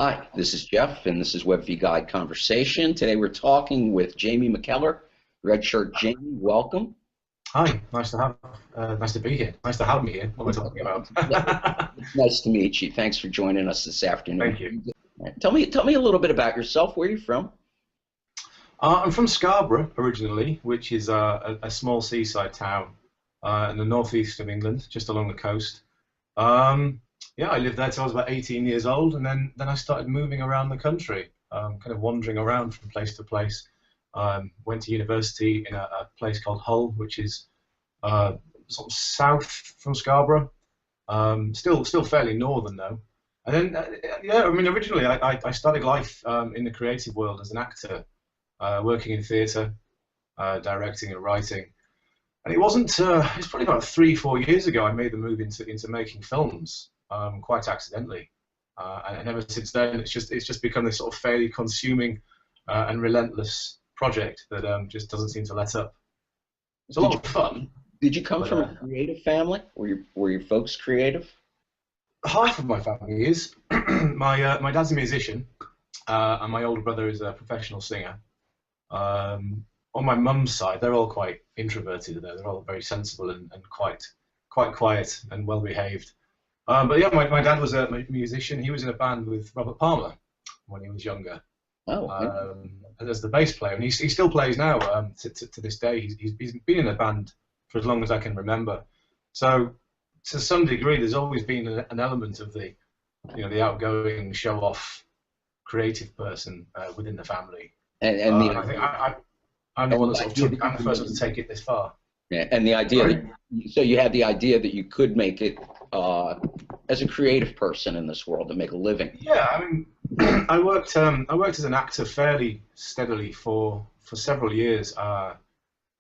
Hi, this is Jeff, and this is WebVee Guide Conversation. Today we're talking with Jamie McKeller. Red Shirt Jamie, welcome. Hi, nice to be here. Nice to have me here. What we're talking about. It's nice to meet you. Thanks for joining us this afternoon. Thank you. Tell me a little bit about yourself. Where are you from? I'm from Scarborough originally, which is a small seaside town in the northeast of England, just along the coast. Yeah, I lived there till I was about 18 years old, and then I started moving around the country, kind of wandering around from place to place. Went to university in a place called Hull, which is sort of south from Scarborough, still fairly northern though. And then, yeah, I mean, originally I started life in the creative world as an actor, working in theatre, directing and writing. And it wasn't, it's probably about 3-4 years ago I made the move into making films, quite accidentally. And ever since then, it's just become this sort of fairly consuming and relentless project that just doesn't seem to let up. It's a lot of fun. Did you come from a creative family? Were your folks creative? Half of my family is. My dad's a musician, and my older brother is a professional singer. On my mum's side, they're all quite introverted. They're all very sensible and quite quiet and well behaved. But yeah, my dad was a musician. He was in a band with Robert Palmer when he was younger. Oh. As the bass player, and he still plays now to this day. He's been in a band for as long as I can remember. So to some degree, there's always been an element of the outgoing, show-off, creative person within the family. And I think I'm the one that I'm the first one to take it this far. Yeah, and the idea so you had the idea that you could make it as a creative person in this world to make a living. Yeah, I mean, I worked as an actor fairly steadily for several years. I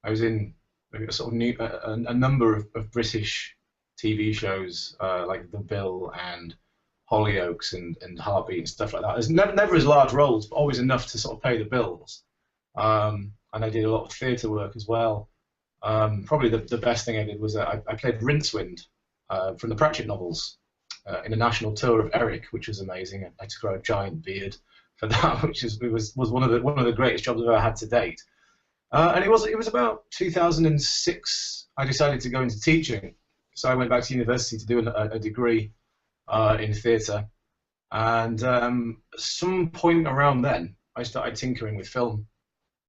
was in sort of a number of British TV shows like The Bill and Hollyoaks and Heartbeat and stuff like that. There's never as large roles, but always enough to sort of pay the bills. And I did a lot of theatre work as well. Probably the best thing I did was I played Rincewind from the Pratchett novels in a national tour of Eric, which was amazing. I had to grow a giant beard for that, which was one of the greatest jobs I've ever had to date. And it was about 2006. I decided to go into teaching, so I went back to university to do a degree in theatre. And some point around then, I started tinkering with film.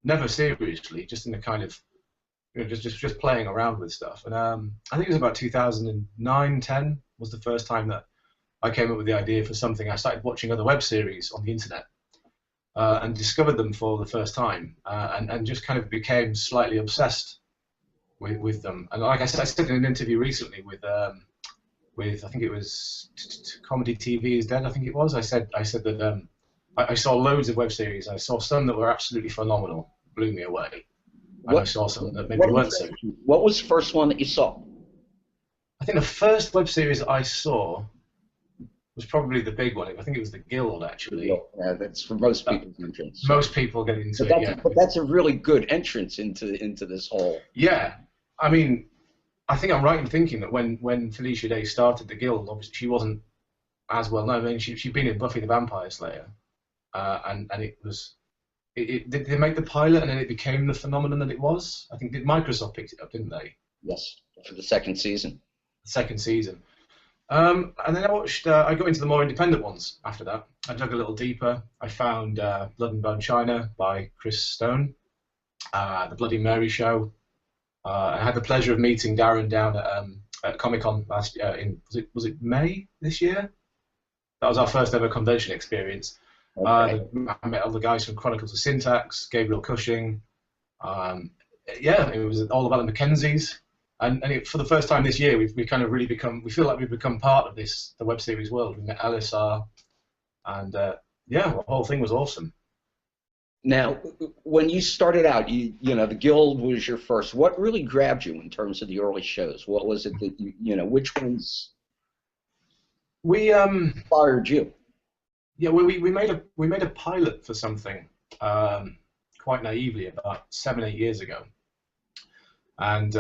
Never seriously, just in the kind of, just playing around with stuff. And I think it was about 2009-10 was the first time that I came up with the idea for something. I started watching other web series on the internet and discovered them for the first time, and just kind of became slightly obsessed with them. And like I said in an interview recently with I think it was Comedy TV is Dead. I think it was. I said that I saw loads of web series. I saw some that were absolutely phenomenal, blew me away. And I saw some that maybe weren't so. What was the first one that you saw? I think the first web series I saw was probably the big one. I think it was The Guild, actually. Yeah, that's for most people's entrance. Most people get into it, yeah. But that's a really good entrance into this whole. Yeah, I mean, I think I'm right in thinking that when Felicia Day started The Guild, obviously she wasn't as well known. I mean, she'd been in Buffy the Vampire Slayer, and it was. Did they make the pilot and then it became the phenomenon that it was? I think Microsoft picked it up, didn't they? Yes, for the second season. The second season. And then I got into the more independent ones after that. I dug a little deeper. I found Blood and Bone China by Chris Stone, The Bloody Mary Show. I had the pleasure of meeting Darren down at Comic-Con last year. Was it May this year? That was our first ever convention experience. Okay. I met all the guys from Chronicles of Syntax, Gabriel Cushing. Yeah, it was all about the Mackenzies. And for the first time this year, we kind of really we feel like we've become part of the web series world. We met LSR, and yeah, the whole thing was awesome. Now, when you started out, you know, The Guild was your first. What really grabbed you in terms of the early shows? What was it that which ones inspired you? Yeah, we made a pilot for something quite naively about 7-8 years ago, and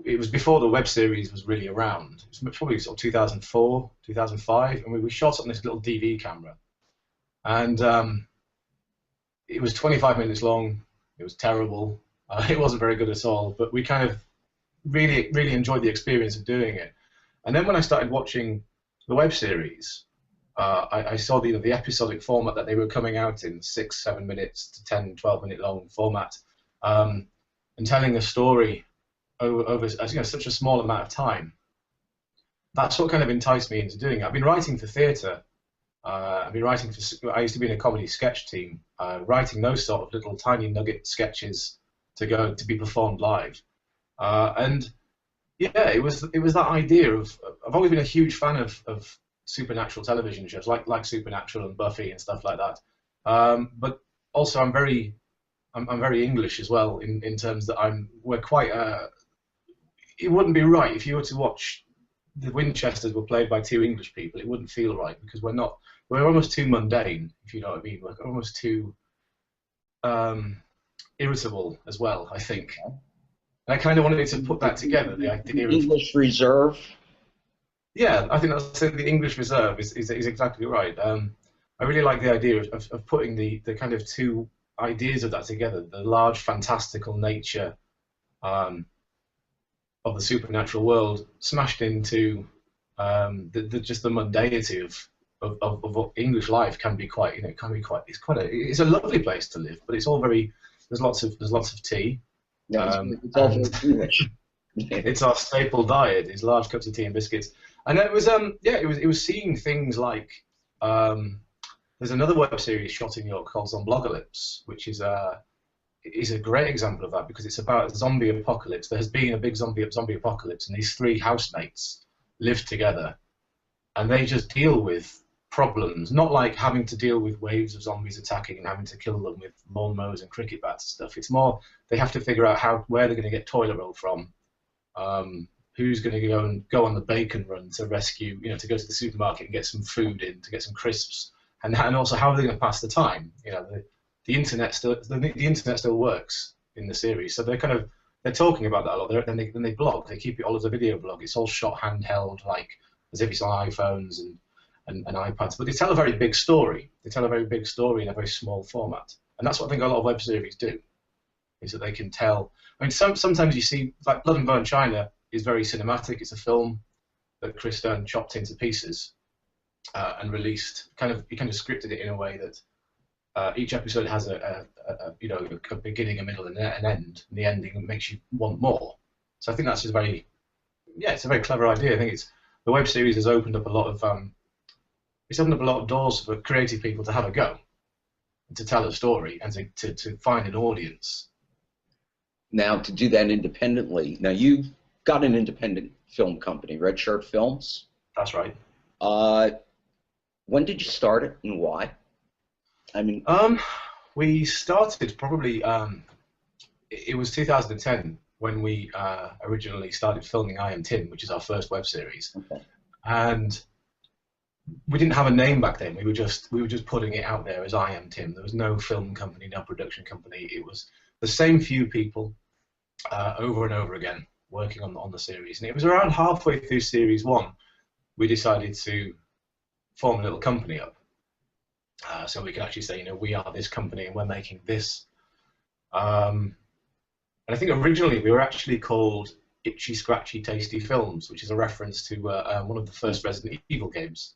it was before the web series was really around. It was probably sort of 2004, 2005, and we shot on this little DV camera, and it was 25 minutes long. It was terrible. It wasn't very good at all, but we kind of really enjoyed the experience of doing it. And then when I started watching the web series, I saw the episodic format that they were coming out in 6, 7 minutes to 10, 12-minute long format, and telling a story over such a small amount of time. That's what kind of enticed me into doing it. I've been writing for theatre. I used to be in a comedy sketch team, writing those sort of little tiny nugget sketches to be performed live. And yeah, it was that idea of, I've always been a huge fan of supernatural television shows like Supernatural and Buffy and stuff like that. But also I'm very English as well in terms that we're quite. It wouldn't be right if you were to watch the Winchesters were played by 2 English people. It wouldn't feel right because we're not. We're almost too mundane, if you know what I mean. We're almost too irritable as well, I think. And I kind of wanted to put that together. The idea English reserve. Yeah, I think that's the English reserve is exactly right. I really like the idea of putting the kind of 2 ideas of that together: the large fantastical nature of the supernatural world smashed into just the mundanity of what English life can be quite. It's a lovely place to live, but it's all very. There's lots of tea. Yeah, it's all very English. It's our staple diet: is large cups of tea and biscuits. And it was seeing things like there's another web series shot in New York called Zomblocalypse, which is a great example of that because it's about a zombie apocalypse. There has been a big zombie apocalypse, and these 3 housemates live together, and they just deal with problems, not like having to deal with waves of zombies attacking and having to kill them with lawnmowers and cricket bats and stuff. It's more they have to figure out where they're going to get toilet roll from. Who's going to go on the bacon run to rescue, to go to the supermarket and get some food in, to get some crisps, and also how are they going to pass the time? The internet still works in the series, so they're talking about that a lot. Then they blog. They keep it all as a video blog. It's all shot handheld, like as if it's on iPhones and iPads. But they tell a very big story. They tell a very big story in a very small format, and that's what I think a lot of web series do, is that they can tell. I mean, sometimes you see like Blood and Bone China is very cinematic. It's a film that Chris Stone chopped into pieces and released. He kind of scripted it in a way that each episode has a beginning, a middle, and an end. And the ending makes you want more. So I think that's just it's a very clever idea. I think the web series has opened up a lot of doors for creative people to have a go, and to tell a story, and to find an audience. Now, to do that independently. Now, you've got an independent film company, Red Shirt Films. That's right. When did you start it, and why? I mean, we started probably. It was 2010 when we originally started filming I Am Tim, which is our first web series. Okay. And we didn't have a name back then. We were just putting it out there as I Am Tim. There was no film company, no production company. It was the same few people over and over again working on the series. And it was around halfway through series 1 we decided to form a little company up, so we could actually say, we are this company and we're making this. And I think originally we were actually called Itchy Scratchy Tasty Films, which is a reference to one of the first Resident Evil games,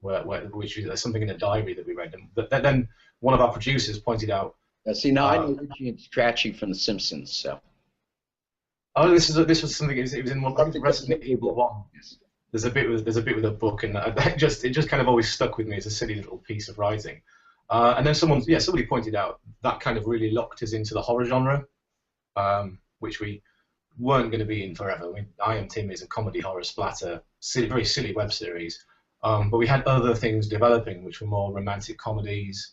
which is something in a diary that we read. But then one of our producers pointed out. See, now I know Itchy and Scratchy from The Simpsons, so. Oh, this was something. It was in one of Resident Evil 1. There's a bit with a book, and it just kind of always stuck with me as a silly little piece of writing. And then somebody pointed out that kind of really locked us into the horror genre, which we weren't going to be in forever. I mean, I Am Tim is a comedy horror splatter, very silly web series, but we had other things developing, which were more romantic comedies,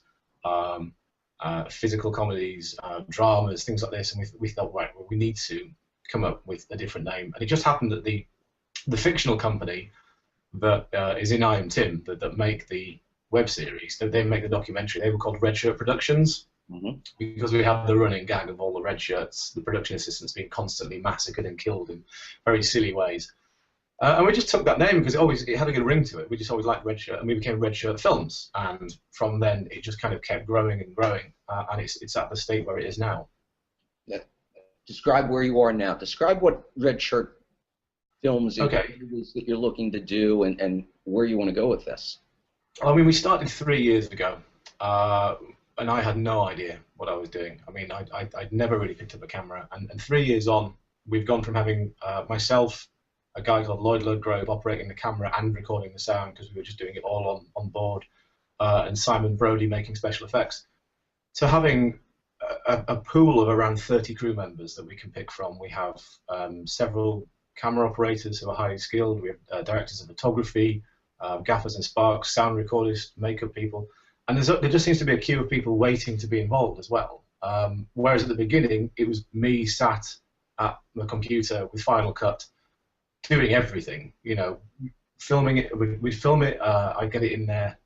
physical comedies, dramas, things like this, and we thought, right, well, we need to come up with a different name. And it just happened that the fictional company that is in I Am Tim, that make the web series, that they make the documentary, they were called Red Shirt Productions. Hmm. because we had the running gag of all the red shirts, the production assistants being constantly massacred and killed in very silly ways. And we just took that name because it had a good ring to it. We just always liked Red Shirt, and we became Red Shirt Films. And from then, it just kind of kept growing and growing, and it's at the state where it is now. Yeah. Describe where you are now. Describe what Red Shirt Films is that you're looking to do, and where you want to go with this. I mean, we started 3 years ago, and I had no idea what I was doing. I mean, I'd never really picked up a camera, and 3 years on, we've gone from having myself, a guy called Lloyd Ludgrove operating the camera and recording the sound because we were just doing it all on board, and Simon Brody making special effects, to having a pool of around 30 crew members that we can pick from. We have several camera operators who are highly skilled. We have directors of photography, gaffers and sparks, sound recordists, makeup people, and there just seems to be a queue of people waiting to be involved as well. Whereas at the beginning, it was me sat at the computer with Final Cut, doing everything, filming it. We'd film it. I'd get it in there.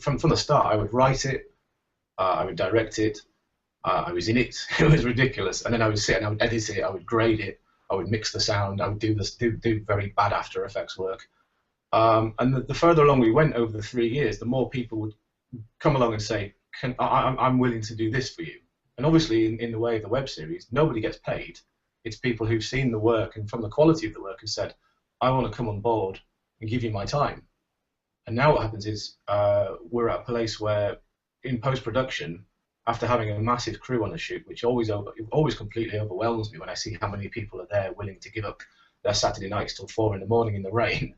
From the start, I would write it. I would direct it. I was in it. It was ridiculous. And then I would sit and I would edit it. I would grade it. I would mix the sound. I would do very bad After Effects work. And the further along we went over the 3 years, the more people would come along and say, I'm willing to do this for you. And obviously, in the way of the web series, nobody gets paid. It's people who've seen the work and from the quality of the work have said, I want to come on board and give you my time. And now what happens is we're at a place where in post-production, after having a massive crew on a shoot, which always completely overwhelms me when I see how many people are there willing to give up their Saturday nights till 4 in the morning in the rain,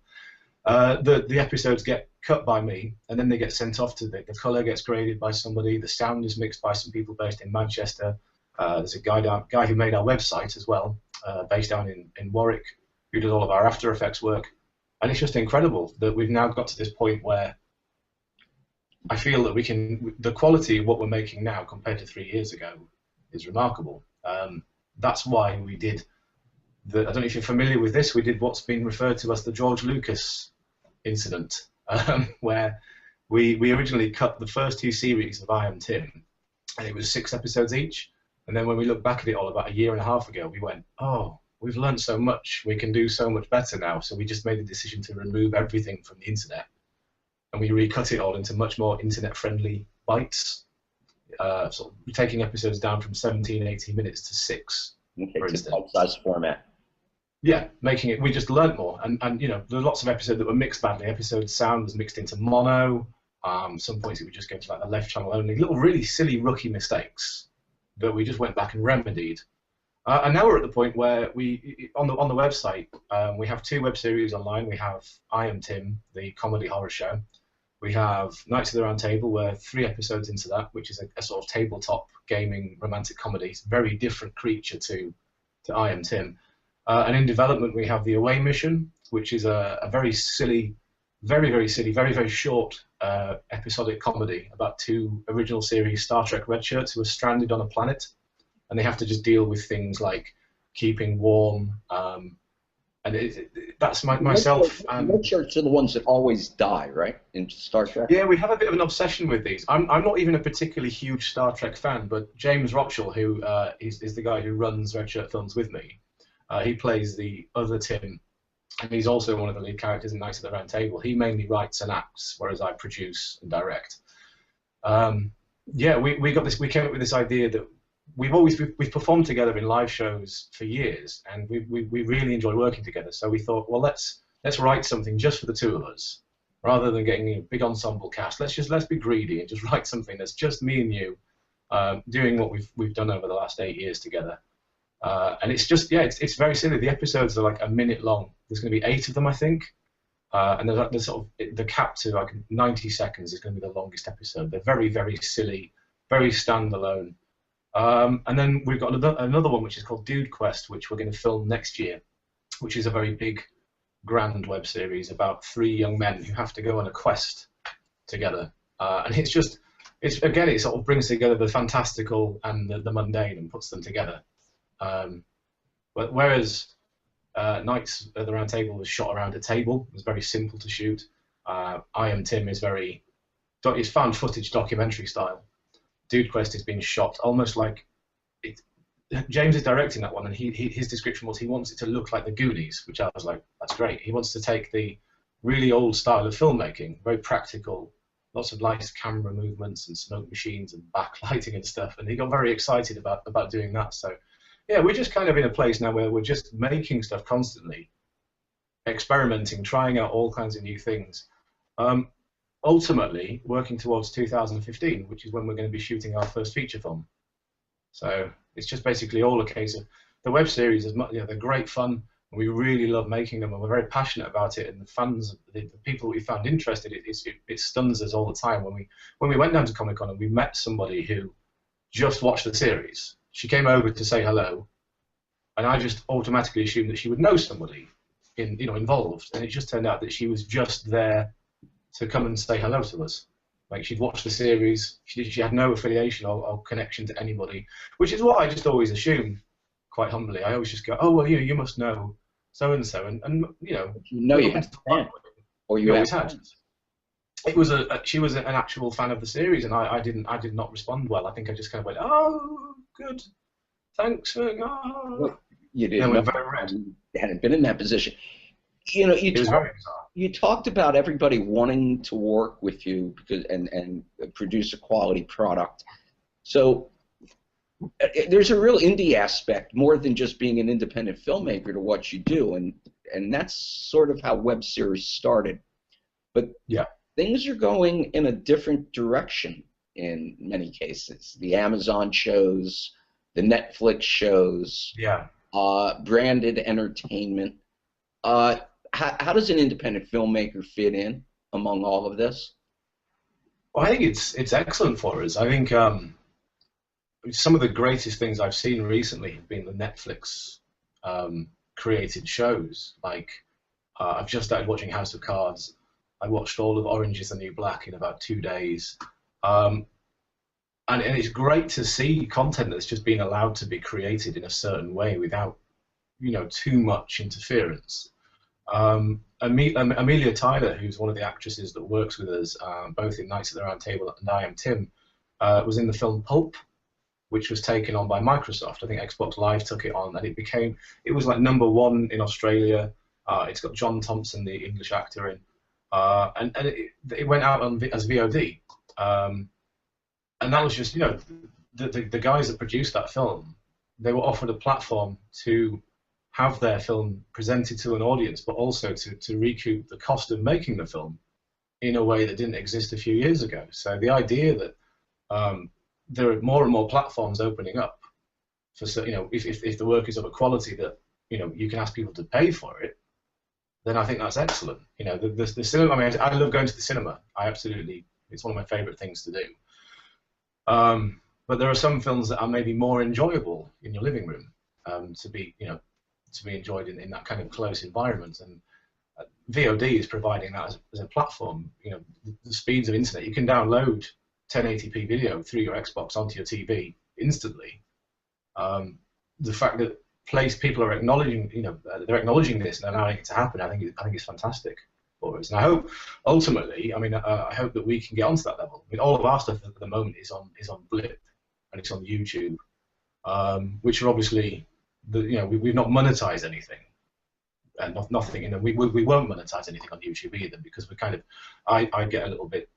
the episodes get cut by me, and then they get sent off to the colour gets graded by somebody, the sound is mixed by some people based in Manchester. There's a guy who made our website as well, based down in Warwick, who does all of our After Effects work. And it's just incredible that we've now got to this point where I feel that the quality of what we're making now compared to 3 years ago is remarkable. That's why we did I don't know if you're familiar with this, we did what's been referred to as the George Lucas incident, where we originally cut the first 2 series of I Am Tim, and it was 6 episodes each. And then when we look back at it all about a year and a half ago, we went, oh, we've learned so much. We can do so much better now. So we just made the decision to remove everything from the internet. And we recut it all into much more internet-friendly bites, sort of taking episodes down from 17, 18 minutes to 6, for instance. Bite-sized format. Yeah, making it, we just learned more. And there are lots of episodes that were mixed badly. Episode sound was mixed into mono. Some points it would just go to like the left channel only. Little really silly rookie mistakes that we just went back and remedied. And now we're at the point where on the website, we have 2 web series online. We have I Am Tim, the comedy horror show. We have Knights of the Round Table, we're 3 episodes into that, which is a sort of tabletop gaming romantic comedy. It's a very different creature to I Am Tim. And in development, we have The Away Mission, which is a very silly, very, very silly, very, very short episodic comedy about 2 original series Star Trek red shirts who are stranded on a planet, and they have to just deal with things like keeping warm. And that's myself. Red shirts are the ones that always die, right, in Star Trek? Yeah, we have a bit of an obsession with these. I'm not even a particularly huge Star Trek fan, but James Rotchell, who is the guy who runs Red Shirt Films with me, he plays the other Tim, and he's also one of the lead characters in Knights of the Round Table. He mainly writes and acts, whereas I produce and direct. Yeah, we came up with this idea that we've performed together in live shows for years, and we really enjoy working together. So we thought, well, let's write something just for the 2 of us, rather than getting a big ensemble cast. Let's be greedy and just write something that's just me and you, doing what we've done over the last 8 years together. And it's just, yeah, it's very silly. The episodes are like a minute long. There's going to be 8 of them, I think. And there's sort of the cap to like 90 seconds is going to be the longest episode. They're very, very silly, very standalone. And then we've got another one which is called Dude Quest, which we're going to film next year, which is a very big, grand web series about 3 young men who have to go on a quest together. And it sort of brings together the fantastical and the mundane and puts them together. But whereas Knights at the Round Table was shot around a table, it was very simple to shoot. I Am Tim is it's found footage documentary style. Dude Quest is being shot almost like it. James is directing that one, and his description was he wants it to look like the Goonies, which I was like, that's great. He wants to take the really old style of filmmaking, very practical, lots of lights, camera movements, and smoke machines and backlighting and stuff, and he got very excited about doing that. So, yeah, we're just kind of in a place now where we're just making stuff constantly, experimenting, trying out all kinds of new things. Ultimately, working towards 2015, which is when we're going to be shooting our first feature film. So it's just basically all a case of the web series. They're great fun, and we really love making them, and we're very passionate about it. And the fans, the people we found interested, it stuns us all the time when we went down to Comic-Con and we met somebody who just watched the series. She came over to say hello, and I just automatically assumed that she would know somebody involved, and it just turned out that she was just there to come and say hello to us. Like, she'd watched the series, she had no affiliation or connection to anybody, which is what I just always assume, quite humbly. I always just go, oh, well, you must know so-and-so, and you had fun, or you always had. It was she was an actual fan of the series, and I did not respond well. I think I just kind of went, oh, good, thanks for, oh. Well, you didn't know, you hadn't been in that position. You talked about everybody wanting to work with you because and produce a quality product. So there's a real indie aspect, more than just being an independent filmmaker, to what you do, and that's sort of how web series started. But yeah, things are going in a different direction in many cases. The Amazon shows, the Netflix shows, yeah, branded entertainment. How does an independent filmmaker fit in among all of this? Well, I think it's excellent for us. I think some of the greatest things I've seen recently have been the Netflix created shows. Like, I've just started watching House of Cards. I watched all of Orange is the New Black in about 2 days. And it's great to see content that's just been allowed to be created in a certain way without, too much interference. Amelia Tyler, who's one of the actresses that works with us, both in Knights of the Round Table and I Am Tim, was in the film Pulp, which was taken on by Microsoft. I think Xbox Live took it on, and it was like #1 in Australia. It's got John Thompson, the English actor, in, and it went out as VOD. And that was just, the guys that produced that film, they were offered a platform to have their film presented to an audience, but also to recoup the cost of making the film in a way that didn't exist a few years ago. So the idea that there are more and more platforms opening up for, if the work is of a quality that you can ask people to pay for it, then I think that's excellent. The cinema. I mean, I love going to the cinema. It's one of my favourite things to do. But there are some films that are maybe more enjoyable in your living room to be enjoyed in that kind of close environment, and VOD is providing that as a platform. The speeds of internet, you can download 1080p video through your Xbox onto your TV instantly. The fact that people are acknowledging, they're acknowledging this and allowing it to happen, I think it's fantastic for us. And I hope ultimately, I hope that we can get onto that level. I mean, all of our stuff at the moment is on Blip and it's on YouTube, which are obviously we've not monetized anything, and nothing. We won't monetize anything on YouTube either, because I get a little bit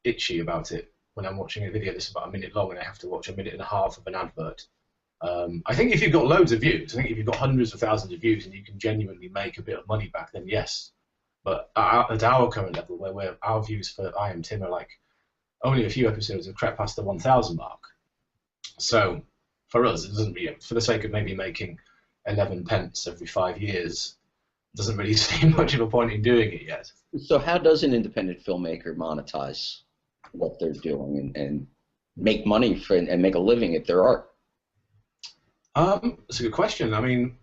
itchy about it when I'm watching a video that's about 1 minute long and I have to watch 1.5 minutes of an advert. I think if you've got loads of views, I think if you've got hundreds of thousands of views and you can genuinely make a bit of money back, then yes. But at our current level, where our views for I Am Tim are like only a few episodes have crept past the 1,000 mark. So for us, it doesn't really, for the sake of maybe making 11 pence every 5 years, doesn't really seem much of a point in doing it yet. So how does an independent filmmaker monetize what they're doing and make money and make a living at their art? That's a good question. I mean,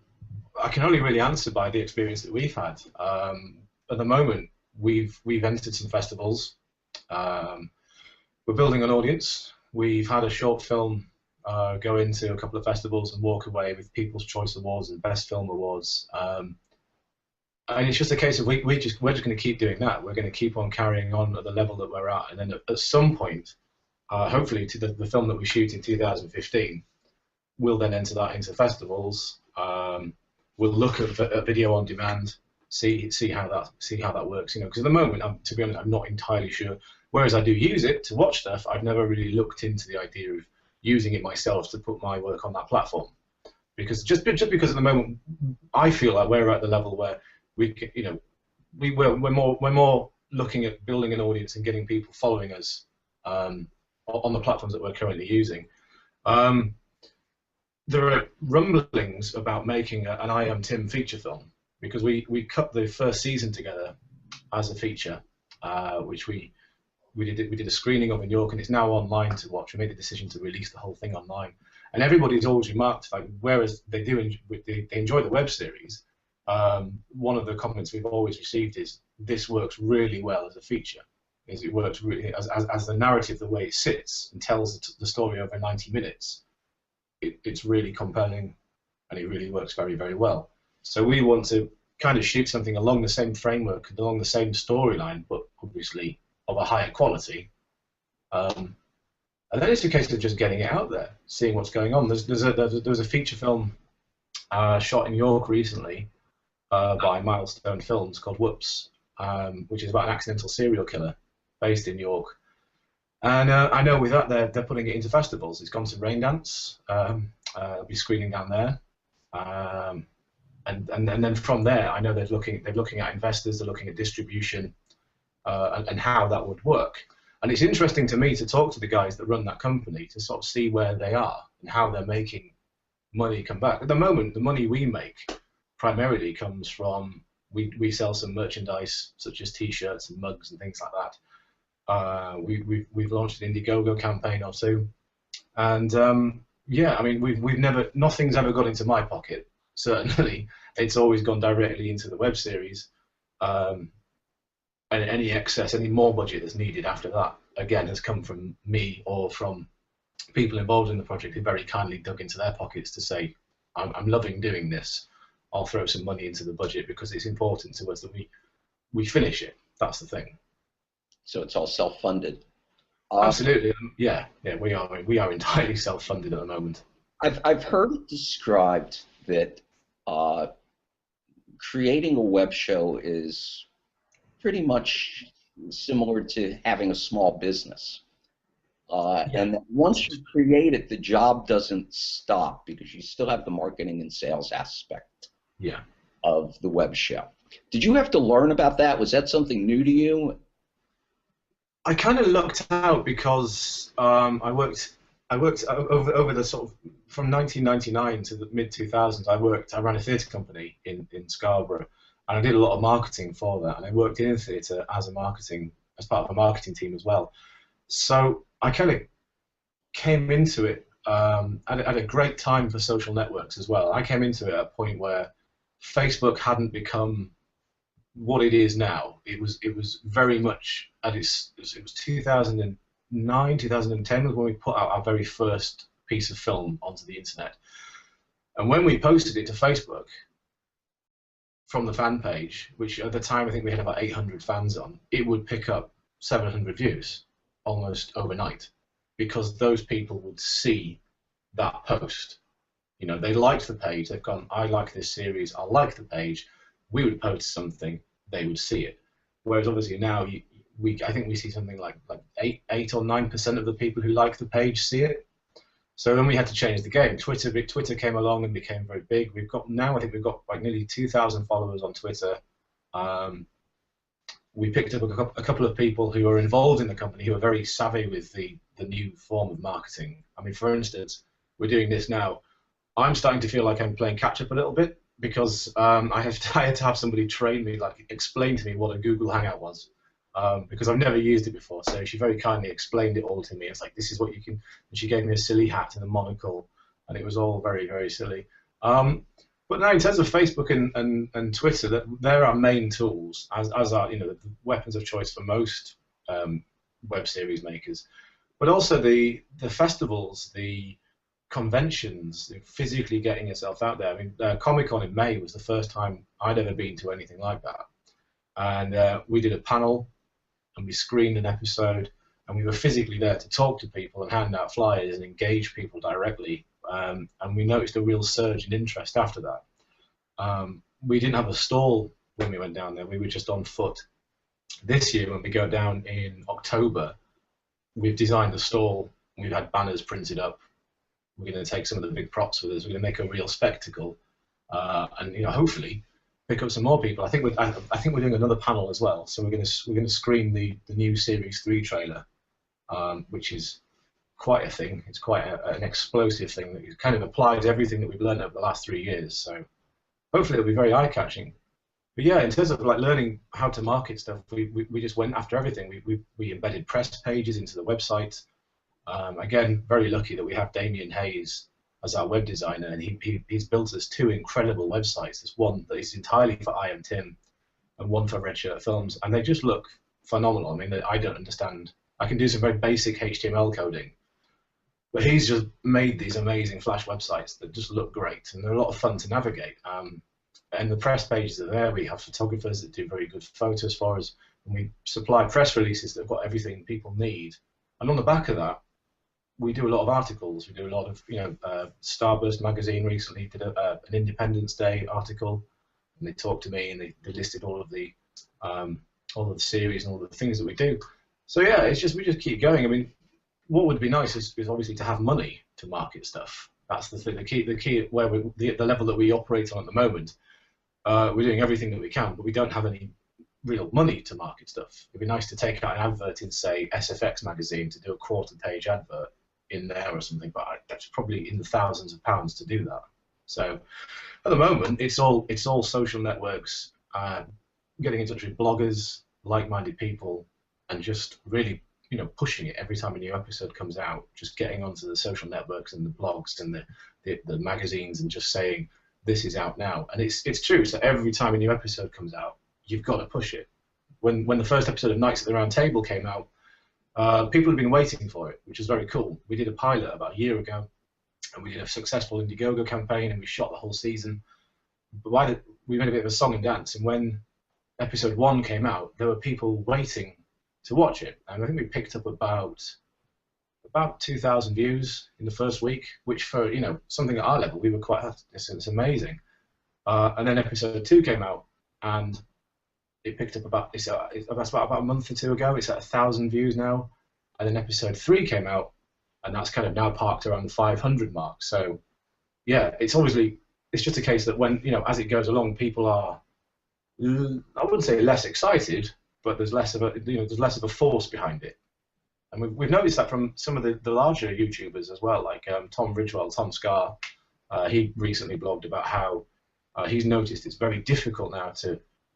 I can only really answer by the experience that we've had. At the moment, we've entered some festivals. We're building an audience. We've had a short film go into a couple of festivals and walk away with People's Choice Awards and Best Film Awards. And it's just a case of we're just going to keep doing that. We're going to keep on carrying on at the level that we're at, and then at some point, hopefully to the film that we shoot in 2015, we'll then enter that into festivals. We'll look at video on demand, see how that works. You know, because at the moment, to be honest, I'm not entirely sure. Whereas I do use it to watch stuff, I've never really looked into the idea of using it myself to put my work on that platform. Because just because at the moment, I feel like we're at the level where we're more looking at building an audience and getting people following us on the platforms that we're currently using. There are rumblings about making an I Am Tim feature film, because we cut the first season together as a feature, which we did a screening of in York, and it's now online to watch. We made the decision to release the whole thing online, and everybody's always remarked, like, whereas they enjoy the web series, one of the comments we've always received is, this works really well as a feature. It works really as the narrative, the way it sits and tells the story over 90 minutes. It's really compelling, and it really works very, very well. So we want to kind of shoot something along the same framework, along the same storyline, but obviously of a higher quality. And then it's a case of just getting it out there, seeing what's going on. There was a feature film shot in York recently by Milestone Films called Whoops, which is about an accidental serial killer based in York. And I know with that they're putting it into festivals. It's gone to Raindance. It'll be screening down there, and then from there, I know they're looking at investors. They're looking at distribution and how that would work. And it's interesting to me to talk to the guys that run that company to sort of see where they are and how they're making money come back. At the moment, the money we make primarily comes from we sell some merchandise such as T-shirts and mugs and things like that. We've launched an Indiegogo campaign or two, and yeah, I mean nothing's ever got into my pocket. Certainly, it's always gone directly into the web series, and any excess, any more budget that's needed after that, again, has come from me or from people involved in the project who very kindly dug into their pockets to say, I'm loving doing this. I'll throw some money into the budget because it's important to us that we finish it. That's the thing. So it's all self-funded. Absolutely, yeah, we are entirely self-funded at the moment. I've heard it described that creating a web show is pretty much similar to having a small business, and that once you create it, the job doesn't stop because you still have the marketing and sales aspect of the web show. Did you have to learn about that? Was that something new to you? I kind of lucked out because I worked over the sort of from 1999 to the mid 2000s. I ran a theatre company in Scarborough, and I did a lot of marketing for that. And I worked in theatre as part of a marketing team as well. So I kind of came into it at a great time for social networks as well. I came into it at a point where Facebook hadn't become what it is now. It was very much at it was 2009, 2010 was when we put out our very first piece of film onto the internet. And when we posted it to Facebook from the fan page, which at the time I think we had about 800 fans on, it would pick up 700 views almost overnight, because those people would see that post. You know, they liked the page, they've gone, I like this series, I like the page. We would post something, they would see it. Whereas obviously now, I think we see something like 8 or 9% of the people who like the page see it. So then we had to change the game. Twitter came along and became very big. I think we've got like nearly 2,000 followers on Twitter. We picked up a couple of people who are involved in the company who are very savvy with the new form of marketing. I mean, for instance, we're doing this now. I'm starting to feel like I'm playing catch up a little bit, because I had to have somebody train me, like explain to me what a Google Hangout was, because I've never used it before. So she very kindly explained it all to me. It's like, this is what you can. And she gave me a silly hat and a monocle, and it was all very, very silly. But now, in terms of Facebook and Twitter, they're our main tools, as are the weapons of choice for most web series makers. But also the festivals, the conventions, physically getting yourself out there. I mean, Comic-Con in May was the first time I'd ever been to anything like that. And we did a panel, and we screened an episode, and we were physically there to talk to people and hand out flyers and engage people directly. And we noticed a real surge in interest after that. We didn't have a stall when we went down there. We were just on foot. This year, when we go down in October, we've designed a stall. We've had banners printed up. We're going to take some of the big props with us. We're going to make a real spectacle, and hopefully pick up some more people. I think we're doing another panel as well. So we're going to screen the new Series 3 trailer, which is quite a thing. It's quite an explosive thing that kind of applies everything that we've learned over the last 3 years. So hopefully it'll be very eye-catching. But yeah, in terms of like learning how to market stuff, we just went after everything. We embedded press pages into the website. Again, very lucky that we have Damien Hayes as our web designer, and he's built us 2 incredible websites. There's one that is entirely for I Am Tim, and one for Red Shirt Films, and they just look phenomenal. I mean, I don't understand. I can do some very basic HTML coding, but he's just made these amazing Flash websites that just look great, and they're a lot of fun to navigate. And the press pages are there. We have photographers that do very good photos for us, and we supply press releases that have got everything people need. And on the back of that, we do a lot of articles. We do a lot of, Starburst magazine recently did an Independence Day article, and they talked to me and they listed all of the series and all the things that we do. So yeah, we just keep going. I mean, what would be nice is obviously to have money to market stuff. That's the thing. The key where the level that we operate on at the moment. We're doing everything that we can, but we don't have any real money to market stuff. It'd be nice to take out an advert in, say, SFX magazine to do a quarter-page advert in there or something, but that's probably in the thousands of pounds to do that. So at the moment, it's all social networks, getting in touch with bloggers, like-minded people, and just really pushing it every time a new episode comes out. Just getting onto the social networks and the blogs and the magazines and just saying, this is out now. And it's true. So every time a new episode comes out, you've got to push it. When the first episode of Knights at the Round Table came out, people have been waiting for it, which is very cool. We did a pilot about a year ago, and we did a successful Indiegogo campaign, and we shot the whole season. But we made a bit of a song and dance, and when episode 1 came out, there were people waiting to watch it, and I think we picked up about 2,000 views in the first week, which for something at our level, we were quite happy. It's amazing. And then episode 2 came out, and it picked up that's about a month or 2 ago. It's at 1,000 views now. And then episode 3 came out, and that's kind of now parked around the 500 mark. So yeah, it's just a case that when as it goes along, people are, I wouldn't say less excited, but there's less of a force behind it. And we've noticed that from some of the larger YouTubers as well, like Tom Ridgewell, Tom Scar. He recently blogged about how he's noticed it's very difficult now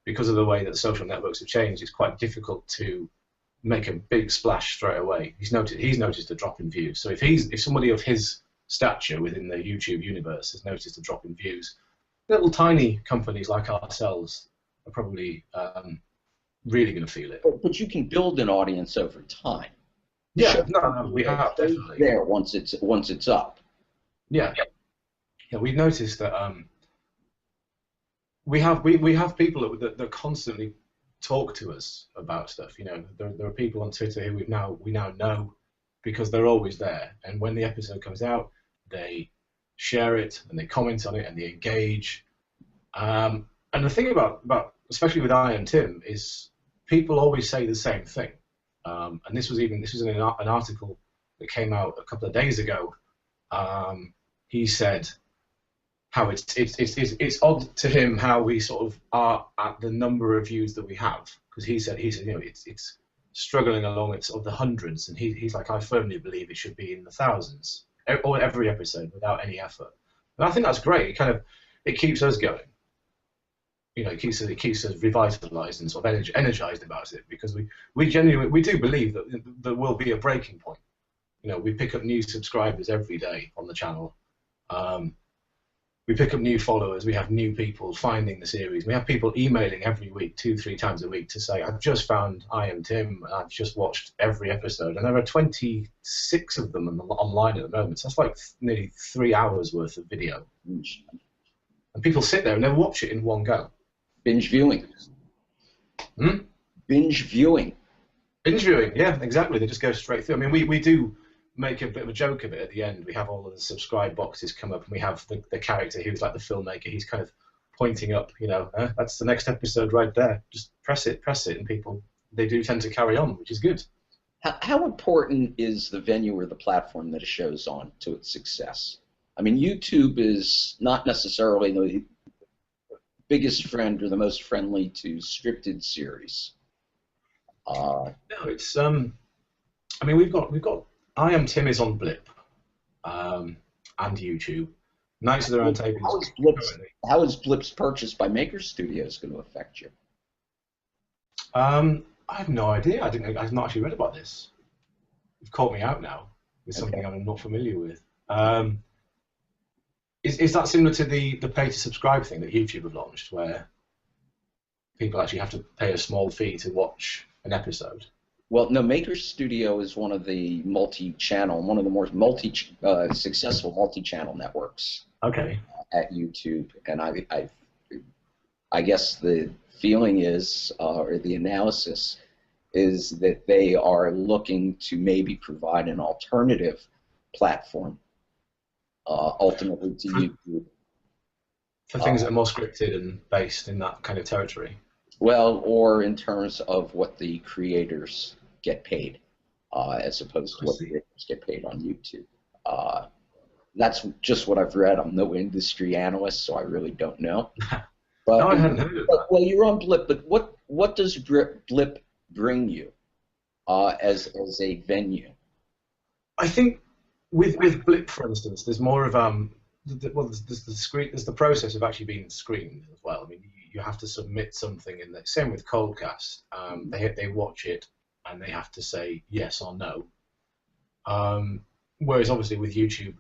because of the way that social networks have changed, it's quite difficult to make a big splash straight away. He's noticed a drop in views. So if somebody of his stature within the YouTube universe has noticed a drop in views, little tiny companies like ourselves are probably really going to feel it. But you can build an audience over time. Yeah, no, we have definitely. There once it's up. Yeah, we've noticed that we have people that constantly talk to us about stuff. There are people on Twitter who we now know because they're always there, and when the episode comes out, they share it and they comment on it and they engage. And the thing about especially with I Am Tim is people always say the same thing. And this was in an article that came out a couple of days ago. He said how it's odd to him how we sort of are at the number of views that we have, because he said it's struggling along at sort of the hundreds, and he's like, I firmly believe it should be in the thousands or every episode without any effort. And I think that's great. It keeps us going. It keeps us revitalized and sort of energized about it, because we genuinely do believe that there will be a breaking point. We pick up new subscribers every day on the channel. We pick up new followers. We have new people finding the series. We have people emailing every week, 2-3 times a week, to say, I've just found I Am Tim, and I've just watched every episode. And there are 26 of them online at the moment. So that's like nearly 3 hours worth of video. And people sit there and they watch it in one go. Binge viewing. Binge viewing. Interviewing, yeah, exactly. They just go straight through. I mean, we do make a bit of a joke of it at the end. We have all of the subscribe boxes come up, and we have the character who's like the filmmaker. He's kind of pointing up, that's the next episode right there. Just press it, and people, they do tend to carry on, which is good. How important is the venue or the platform that a show's on to its success? I mean, YouTube is not necessarily the biggest friend or the most friendly to scripted series. No, it's I mean, we've got I Am Tim is on Blip, and YouTube. Knights of the Round Table. How is Blip's purchase by Maker Studios going to affect you? I have no idea. I've not actually read about this. You've caught me out now with something I'm not familiar with. Is that similar to the pay to subscribe thing that YouTube have launched, where people actually have to pay a small fee to watch an episode? Well, no, Maker Studio is one of the one of the more successful multi-channel networks. Okay. At YouTube, and I guess the feeling is, or the analysis is, that they are looking to maybe provide an alternative platform, ultimately to YouTube. For things that are more scripted and based in that kind of territory. Well, or in terms of what the creators get paid, as opposed to what the creators get paid on YouTube. That's just what I've read. I'm no industry analyst, so I really don't know. But, no, I hadn't heard of that. Well, you're on Blip, but what does Blip bring you as a venue? I think with Blip, for instance, there's more of there's the process of actually being screened as well. I mean, you have to submit something in there. Same with Coldcast. They watch it and they have to say yes or no. Whereas obviously with YouTube,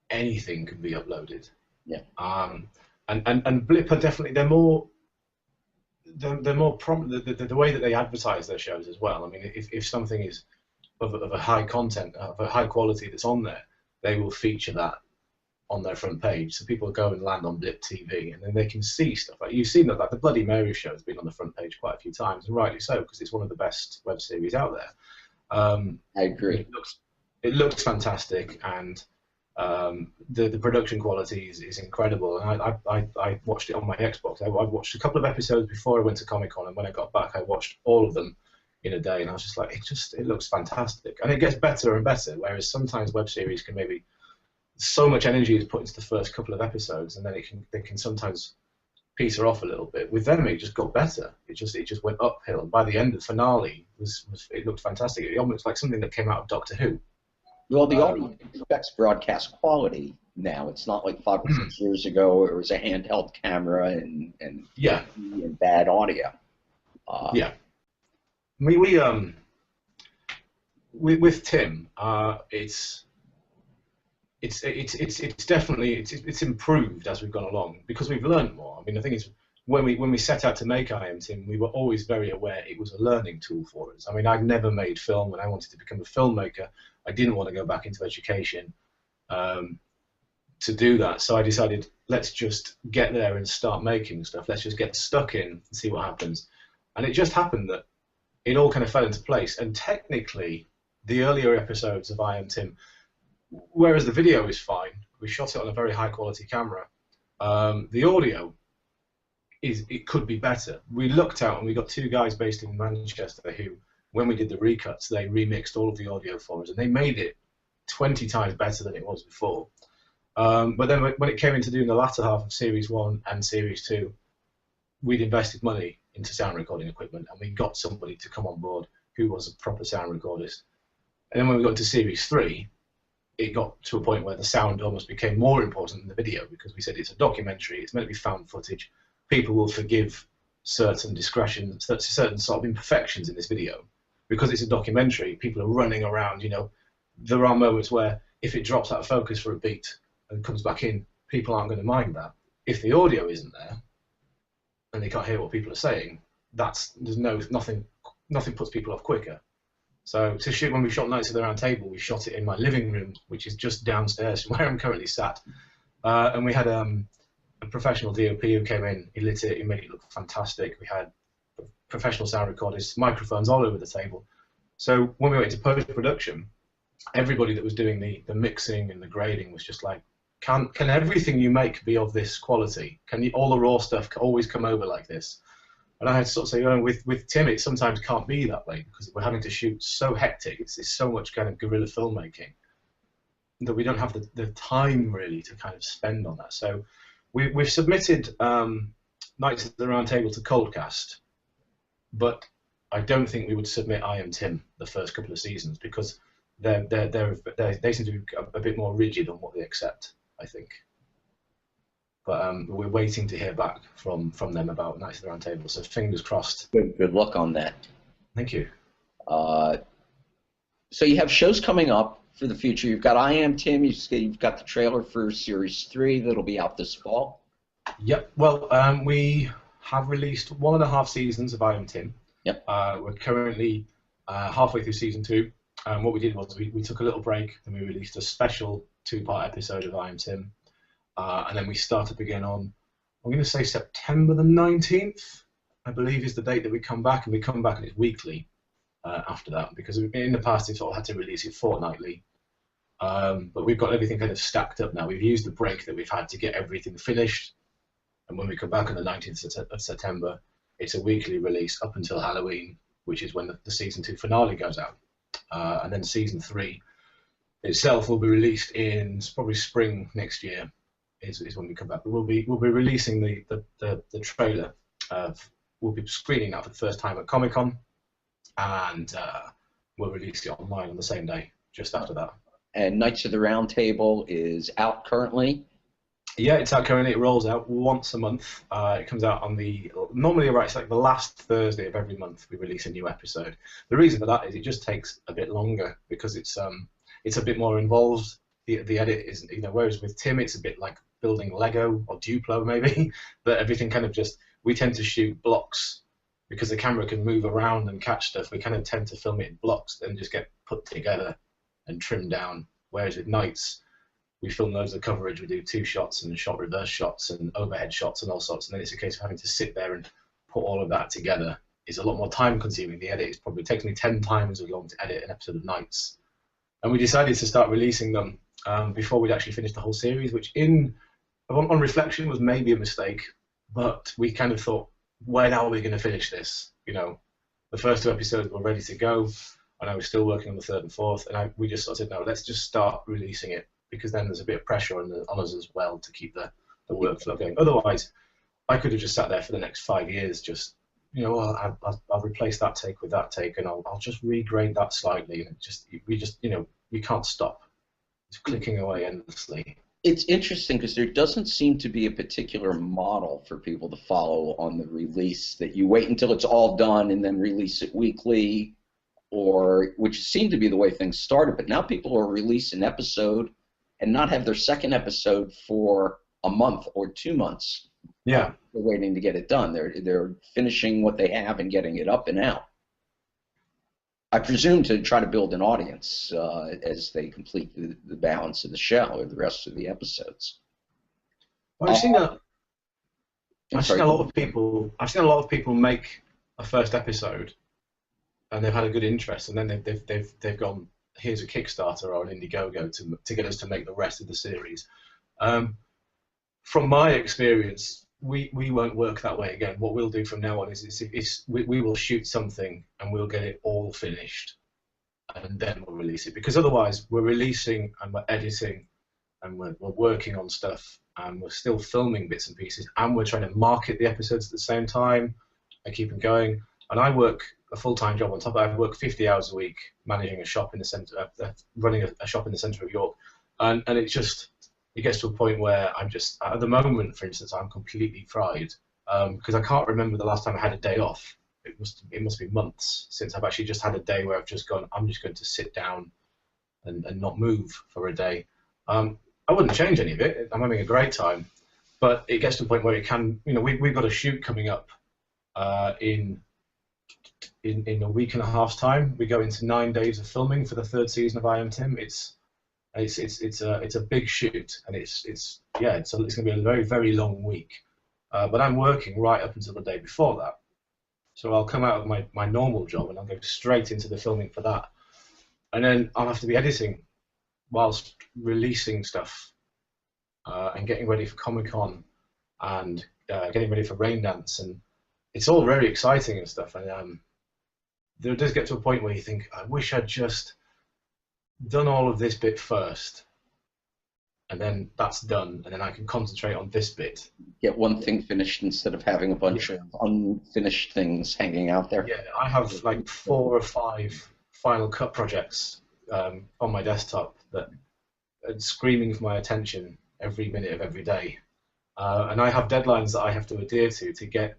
anything can be uploaded. Yeah. And Blip are definitely they're more prominent. The way that they advertise their shows as well. I mean, if something is of a high content, of a high quality that's on there, they will feature that on their front page, so people go and land on Blip TV, and then they can see stuff. Like you've seen that, like the Bloody Mary show has been on the front page quite a few times, and rightly so, because it's one of the best web series out there. I agree. It looks fantastic, and the production quality is incredible. And I watched it on my Xbox. I watched a couple of episodes before I went to Comic-Con, and when I got back, I watched all of them in a day, and I was just like, it looks fantastic, and it gets better and better. Whereas sometimes web series can maybe so much energy is put into the first couple of episodes, and then they can sometimes peter off a little bit. With them, it just got better. It just went uphill. And by the end of the finale, it looked fantastic. It almost like something that came out of Doctor Who. Well, the audience expects broadcast quality now. It's not like 5 or 6 years ago where it was a handheld camera and bad audio. Yeah. With Tim, it's definitely improved as we've gone along because we've learned more. I mean, the thing is, when we set out to make I Am Tim, we were always very aware it was a learning tool for us. I mean, I'd never made film, and I wanted to become a filmmaker. I didn't want to go back into education to do that, so I decided, let's just get there and start making stuff. Let's just get stuck in and see what happens. And it just happened that it all kind of fell into place. And technically, the earlier episodes of I Am Tim, whereas the video is fine, we shot it on a very high quality camera. The audio it could be better. We looked out and we got 2 guys based in Manchester who, when we did the recuts, they remixed all of the audio for us, and they made it 20 times better than it was before. But then when it came into doing the latter half of Series 1 and Series 2, we'd invested money into sound recording equipment, and we got somebody to come on board who was a proper sound recordist. And then when we got to Series 3, it got to a point where the sound almost became more important than the video, because we said it's a documentary, it's meant to be found footage. People will forgive certain discretion, certain sort of imperfections in this video. Because it's a documentary, people are running around, There are moments where if it drops out of focus for a beat and comes back in, people aren't going to mind that. If the audio isn't there and they can't hear what people are saying, nothing puts people off quicker. So to shoot, when we shot Knights of the Round Table, we shot it in my living room, which is just downstairs from where I'm currently sat. And we had a professional DOP who came in, he lit it, he made it look fantastic. We had professional sound recordists, microphones all over the table. So when we went to post-production, everybody that was doing the mixing and the grading was just like, can everything you make be of this quality? Can you, all the raw stuff always come over like this? And I had to sort of say, oh, with Tim, it sometimes can't be that way because we're having to shoot so hectic. It's so much kind of guerrilla filmmaking that we don't have the time really to kind of spend on that. So we've submitted Knights at the Round Table to Coldcast, but I don't think we would submit I Am Tim the first couple of seasons because they seem to be a bit more rigid on what they accept, I think. But we're waiting to hear back from them about Knights of the Round Table, so fingers crossed. Good luck on that. Thank you. So you have shows coming up for the future. You've got I Am Tim. You've got the trailer for Series 3 that'll be out this fall. Yep. Well, we have released 1.5 seasons of I Am Tim. Yep. We're currently halfway through Season 2. What we did was we took a little break and we released a special 2-part episode of I Am Tim. And then we start up again on, I'm going to say September the 19th, I believe is the date that we come back, and we come back and it's weekly after that, because in the past we've sort of had to release it fortnightly. But we've got everything kind of stacked up now. We've used the break that we've had to get everything finished, and when we come back on the 19th of September, it's a weekly release up until Halloween, which is when the Season 2 finale goes out. And then Season 3 itself will be released in probably spring next year. Is when we come back. But we'll be releasing the trailer. We'll be screening that for the first time at Comic-Con, and we'll release it online on the same day, just after that. And Knights of the Round Table is out currently? Yeah, it's out currently. It rolls out once a month. It comes out on normally it's like the last Thursday of every month we release a new episode. The reason for that is it just takes a bit longer because it's a bit more involved. The edit is, whereas with Tim it's a bit like building Lego or Duplo maybe, that everything kind of we tend to shoot blocks because the camera can move around and catch stuff. We kind of tend to film it in blocks and just get put together and trimmed down. Whereas with Knights, we film loads of coverage. We do 2 shots and shot reverse shots and overhead shots and all sorts. And then it's a case of having to sit there and put all of that together. It's a lot more time consuming. The edit probably takes me 10 times as long to edit an episode of Knights. And we decided to start releasing them before we'd actually finished the whole series, which on reflection was maybe a mistake, but we kind of thought, when are we going to finish this? The first 2 episodes were ready to go, and I was still working on the 3rd and 4th, and we just sort of said, no, let's just start releasing it, because then there's a bit of pressure on us as well to keep the workflow going. Otherwise, I could have just sat there for the next 5 years, just, I'll replace that take with that take, and I'll just regrade that slightly, and we can't stop. It's clicking away endlessly. It's interesting because there doesn't seem to be a particular model for people to follow on the release, that you wait until it's all done and then release it weekly, which seemed to be the way things started. But now people will release an episode and not have their second episode for a month or 2 months. Yeah, they're waiting to get it done. They're finishing what they have and getting it up and out. I presume to try to build an audience as they complete the balance of the show or the rest of the episodes. Well, I've seen a lot of people make a first episode, and they've had a good interest, and then they've gone, here's a Kickstarter or an Indiegogo to get us to make the rest of the series. From my experience, we won't work that way again. What we'll do from now on is we will shoot something and we'll get it all finished, and then we'll release it. Because otherwise, we're releasing and we're editing and we're working on stuff and we're still filming bits and pieces and we're trying to market the episodes at the same time and keep them going. And I work a full-time job on top of it. I work 50 hours a week managing a shop in the centre, running a shop in the centre of York, and it gets to a point where I'm just, at the moment, for instance, I'm completely fried because I can't remember the last time I had a day off. It must be months since I've actually just had a day where I've just gone, I'm just going to sit down and not move for a day. I wouldn't change any of it. I'm having a great time, but it gets to a point where it can, we've got a shoot coming up in a week and a half's time. We go into 9 days of filming for the 3rd season of I Am Tim. It's a big shoot, and it's going to be a very, very long week. But I'm working right up until the day before that. So I'll come out of my normal job and I'll go straight into the filming for that. And then I'll have to be editing whilst releasing stuff and getting ready for Comic-Con and getting ready for Rain Dance. And it's all very exciting and stuff. And there does get to a point where you think, I wish I'd just done all of this bit first. And then that's done, and then I can concentrate on this bit. Get one thing finished instead of having a bunch of unfinished things hanging out there. Yeah, I have like 4 or 5 Final Cut projects on my desktop that are screaming for my attention every minute of every day. And I have deadlines that I have to adhere to get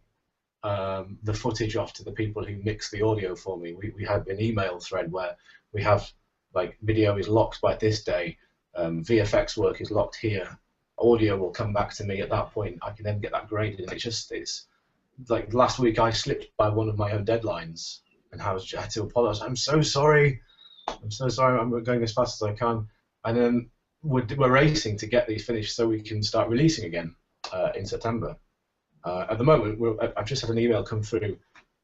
the footage off to the people who mix the audio for me. We have an email thread where we have like video is locked by this day. VFX work is locked here. Audio will come back to me at that point. I can then get that graded. And it's like last week I slipped by one of my own deadlines and I had to apologize. I'm so sorry. I'm so sorry. I'm going as fast as I can. And then we're racing to get these finished so we can start releasing again in September. At the moment, I've just had an email come through.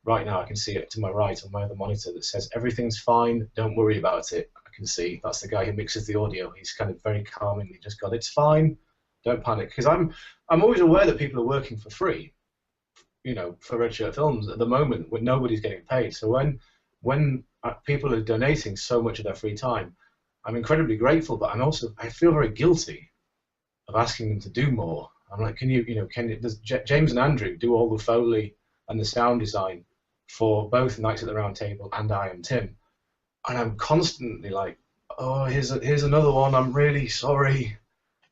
Right now, I can see it to my right on my other monitor that says everything's fine. Don't worry about it. Can see that's the guy who mixes the audio. He's kind of very calmingly just gone, it's fine, don't panic, because I'm always aware that people are working for free, you know, for Red Shirt Films at the moment when nobody's getting paid. So when people are donating so much of their free time, I'm incredibly grateful, but I feel very guilty of asking them to do more. I'm like, does James and Andrew do all the Foley and the sound design for both Knights at the Round Table and I Am Tim? And I'm constantly like, oh, here's another one. I'm really sorry.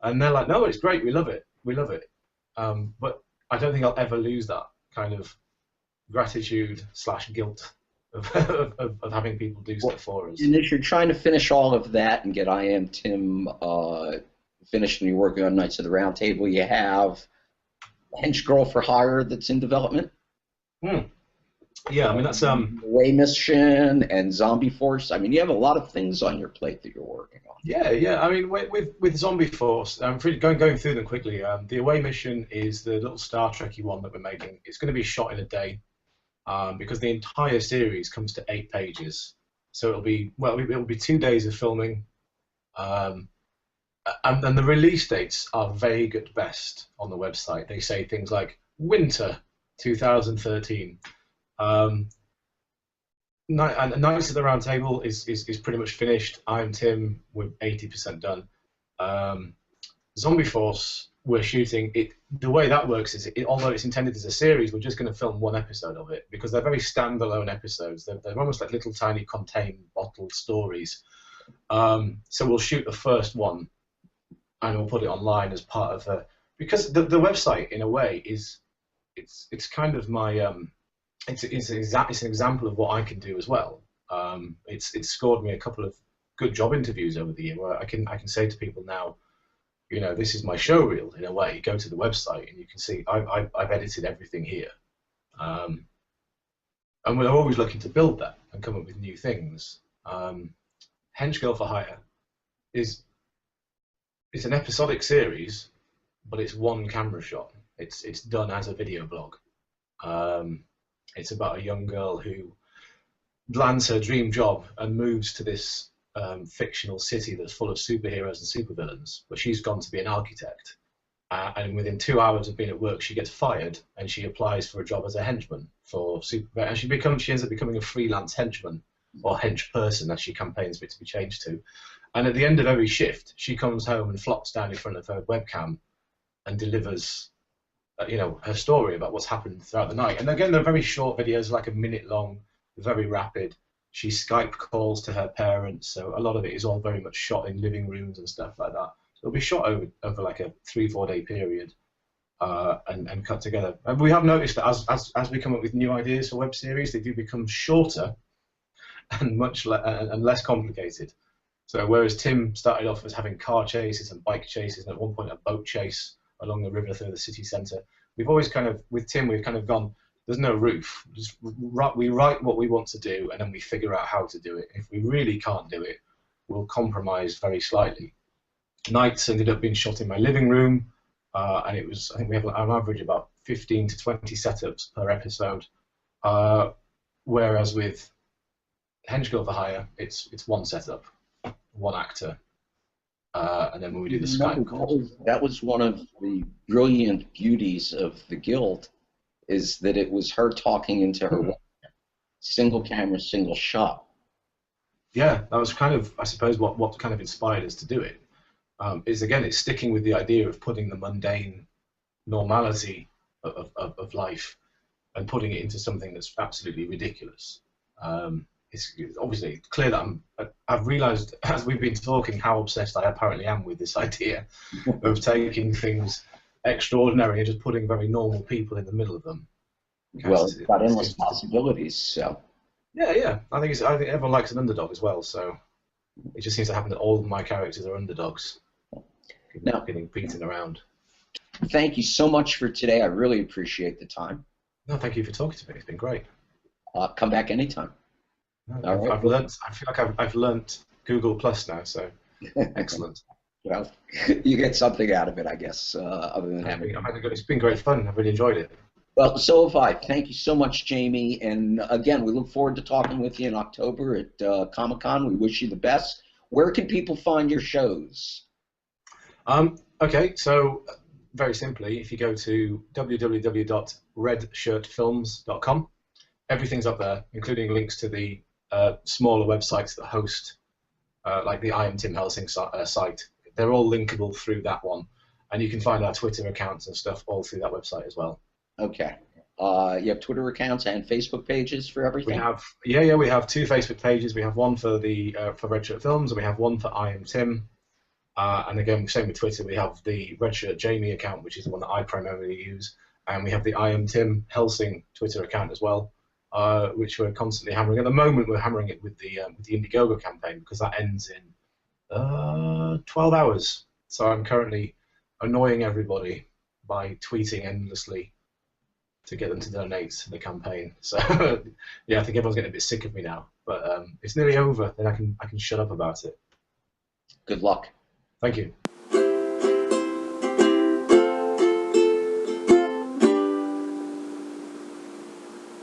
And they're like, no, it's great. We love it. We love it. But I don't think I'll ever lose that kind of gratitude / guilt of having people do stuff for us. And if you're trying to finish all of that and get I Am Tim finished and you're working on Knights of the Round Table, you have Hench Girl for Hire that's in development. Yeah, I mean that's Away Mission and Zombie Force. I mean, you have a lot of things on your plate that you're working on. Yeah. I mean, with Zombie Force, I'm going through them quickly. The Away Mission is the little Star Trek-y one that we're making. It's going to be shot in a day because the entire series comes to 8 pages. So it'll be 2 days of filming, and the release dates are vague at best on the website. They say things like winter 2013. Knights at the Round Table is pretty much finished. I'm Tim, we're 80% done. Zombie Force, we're shooting it. The way that works is, although it's intended as a series, we're just going to film 1 episode of it because they're very standalone episodes. They're almost like little tiny contained bottled stories. So we'll shoot the first one and we'll put it online as part of because the website in a way is it's kind of my it's an example of what I can do as well. It's scored me a couple of good job interviews over the year where I can say to people now, you know, this is my show reel in a way. Go to the website and you can see I've edited everything here, and we're always looking to build that and come up with new things. Hench Girl for Hire it's an episodic series, but it's 1 camera shot. It's done as a video blog. It's about a young girl who lands her dream job and moves to this fictional city that's full of superheroes and supervillains, but she's gone to be an architect. And within 2 hours of being at work, she gets fired and she applies for a job as a henchman for and she ends up becoming a freelance henchman or hench person as she campaigns for it to be changed to. And at the end of every shift, she comes home and flops down in front of her webcam and delivers her story about what's happened throughout the night. And again, they're very short videos, like a minute long, very rapid. She Skype calls to her parents, so a lot of it is all very much shot in living rooms and stuff like that. So it'll be shot over like a 3-4 day period and cut together. And we have noticed that as we come up with new ideas for web series, they do become shorter and and less complicated. So whereas Tim started off as having car chases and bike chases, and at one point a boat chase along the river through the city centre, we've always with Tim, we've kind of gone, there's no roof. We write what we want to do, and then we figure out how to do it. If we really can't do it, we'll compromise very slightly. Nights ended up being shot in my living room, and I think we have on average about 15 to 20 setups per episode. Whereas with Hench Girl for Hire, it's one setup, one actor, and then when we do the Skype calls. That was one of the brilliant beauties of the Guild, is that it was her talking into her single camera, single shot. Yeah, that was kind of, I suppose, what kind of inspired us to do it. Is again, it's sticking with the idea of putting the mundane normality of life and putting it into something that's absolutely ridiculous. It's obviously clear that I've realised as we've been talking how obsessed I apparently am with this idea of taking things extraordinary and just putting very normal people in the middle of them. Well, it's got endless possibilities. So. Yeah. I think everyone likes an underdog as well. So it just seems to happen that all of my characters are underdogs. Now, getting beaten around. Thank you so much for today. I really appreciate the time. No, thank you for talking to me. It's been great. Come back anytime. No, I've learnt. I feel like I've learnt Google Plus now. So excellent. Well, you get something out of it, I guess, other than having. It's been great fun. I've really enjoyed it. Well, so have I. Thank you so much, Jamie. And again, we look forward to talking with you in October at Comic-Con. We wish you the best. Where can people find your shows? Okay, so very simply, if you go to www.redshirtfilms.com, everything's up there, including links to the smaller websites that host, like the I Am Tim Helsing site. They're all linkable through that one, and you can find our Twitter accounts and stuff all through that website as well. Okay. You have Twitter accounts and Facebook pages for everything? We have, we have 2 Facebook pages. We have one for the for Red Shirt Films, and we have one for I Am Tim. And again, same with Twitter. We have the Red Shirt Jamie account, which is the one that I primarily use, and we have the I Am Tim Helsing Twitter account as well, which we're constantly hammering. At the moment, we're hammering it with the Indiegogo campaign because that ends in 12 hours. So I'm currently annoying everybody by tweeting endlessly to get them to donate to the campaign. So yeah, I think everyone's getting a bit sick of me now. But it's nearly over. Then I can shut up about it. Good luck. Thank you.